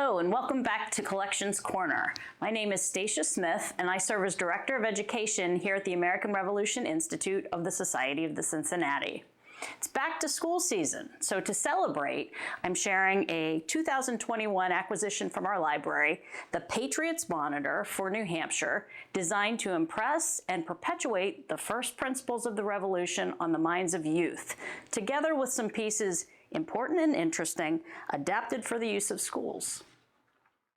Hello and welcome back to Collections Corner. My name is Stacia Smith and I serve as Director of Education here at the American Revolution Institute of the Society of the Cincinnati. It's back to school season, so to celebrate, I'm sharing a 2021 acquisition from our library, the Patriot's Monitor for New Hampshire, designed to impress and perpetuate the first principles of the Revolution on the minds of youth, together with some pieces important and interesting, adapted for the use of schools.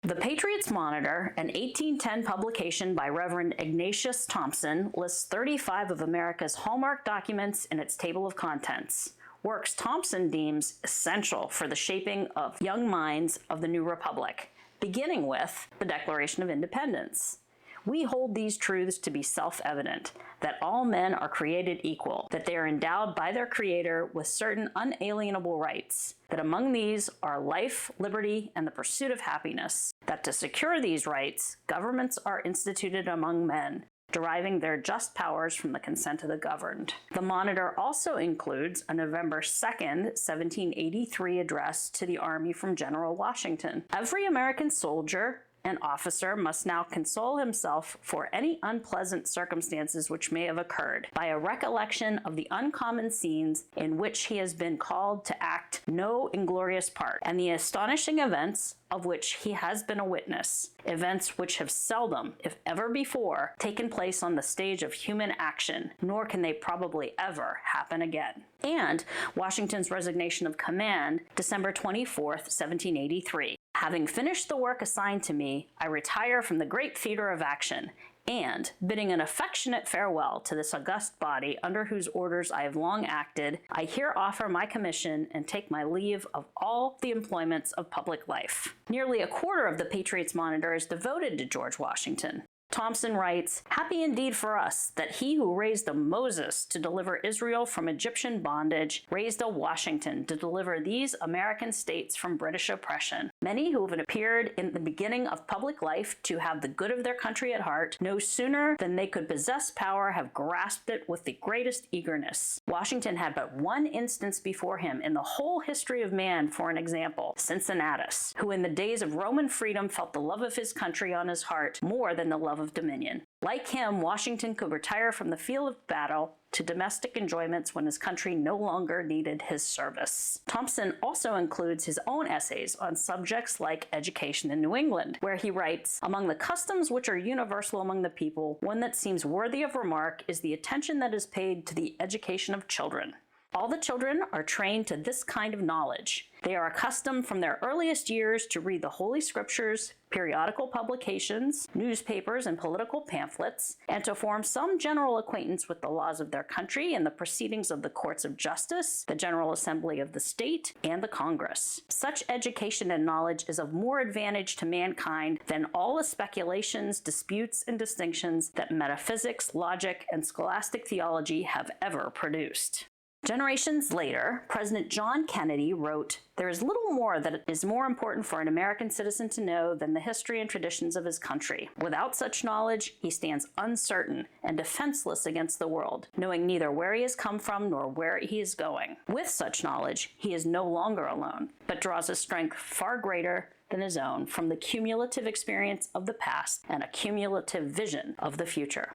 The Patriot's Monitor, an 1810 publication by Reverend Ignatius Thomson, lists 35 of America's hallmark documents in its table of contents, works Thomson deems essential for the shaping of young minds of the new republic, beginning with the Declaration of Independence. We hold these truths to be self-evident, that all men are created equal, that they are endowed by their Creator with certain unalienable rights, that among these are life, liberty, and the pursuit of happiness, that to secure these rights, governments are instituted among men, deriving their just powers from the consent of the governed. The Monitor also includes a November 2nd, 1783 address to the Army from General Washington. Every American soldier and officer must now console himself for any unpleasant circumstances which may have occurred by a recollection of the uncommon scenes in which he has been called to act no inglorious part, and the astonishing events of which he has been a witness, events which have seldom, if ever before, taken place on the stage of human action, nor can they probably ever happen again. And Washington's resignation of command, December 24th, 1783. Having finished the work assigned to me, I retire from the great theater of action, and, bidding an affectionate farewell to this august body under whose orders I have long acted, I here offer my commission and take my leave of all the employments of public life. Nearly a quarter of the Patriot's Monitor is devoted to George Washington. Thomson writes, "Happy indeed for us that he who raised a Moses to deliver Israel from Egyptian bondage raised a Washington to deliver these American states from British oppression. Many who have appeared in the beginning of public life to have the good of their country at heart, no sooner than they could possess power have grasped it with the greatest eagerness. Washington had but one instance before him in the whole history of man for an example, Cincinnatus, who in the days of Roman freedom felt the love of his country on his heart more than the love of dominion. Like him, Washington could retire from the field of battle to domestic enjoyments when his country no longer needed his service." Thomson also includes his own essays on subjects like education in New England, where he writes, "Among the customs which are universal among the people, one that seems worthy of remark is the attention that is paid to the education of children. All the children are trained to this kind of knowledge. They are accustomed from their earliest years to read the Holy Scriptures, periodical publications, newspapers, and political pamphlets, and to form some general acquaintance with the laws of their country and the proceedings of the courts of justice, the General Assembly of the state, and the Congress. Such education and knowledge is of more advantage to mankind than all the speculations, disputes, and distinctions that metaphysics, logic, and scholastic theology have ever produced." Generations later, President John Kennedy wrote, "There is little more that is more important for an American citizen to know than the history and traditions of his country. Without such knowledge, he stands uncertain and defenseless against the world, knowing neither where he has come from nor where he is going. With such knowledge, he is no longer alone, but draws a strength far greater than his own from the cumulative experience of the past and a cumulative vision of the future."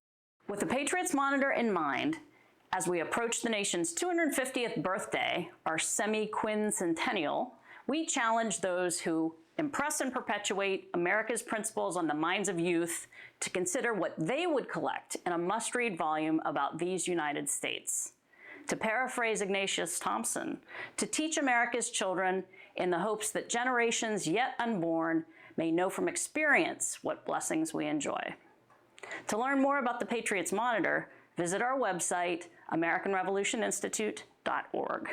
With the Patriot's Monitor in mind, as we approach the nation's 250th birthday, our semi-quincentennial, we challenge those who impress and perpetuate America's principles on the minds of youth to consider what they would collect in a must-read volume about these United States. To paraphrase Ignatius Thomson, to teach America's children in the hopes that generations yet unborn may know from experience what blessings we enjoy. To learn more about the Patriot's Monitor, visit our website, AmericanRevolutionInstitute.org.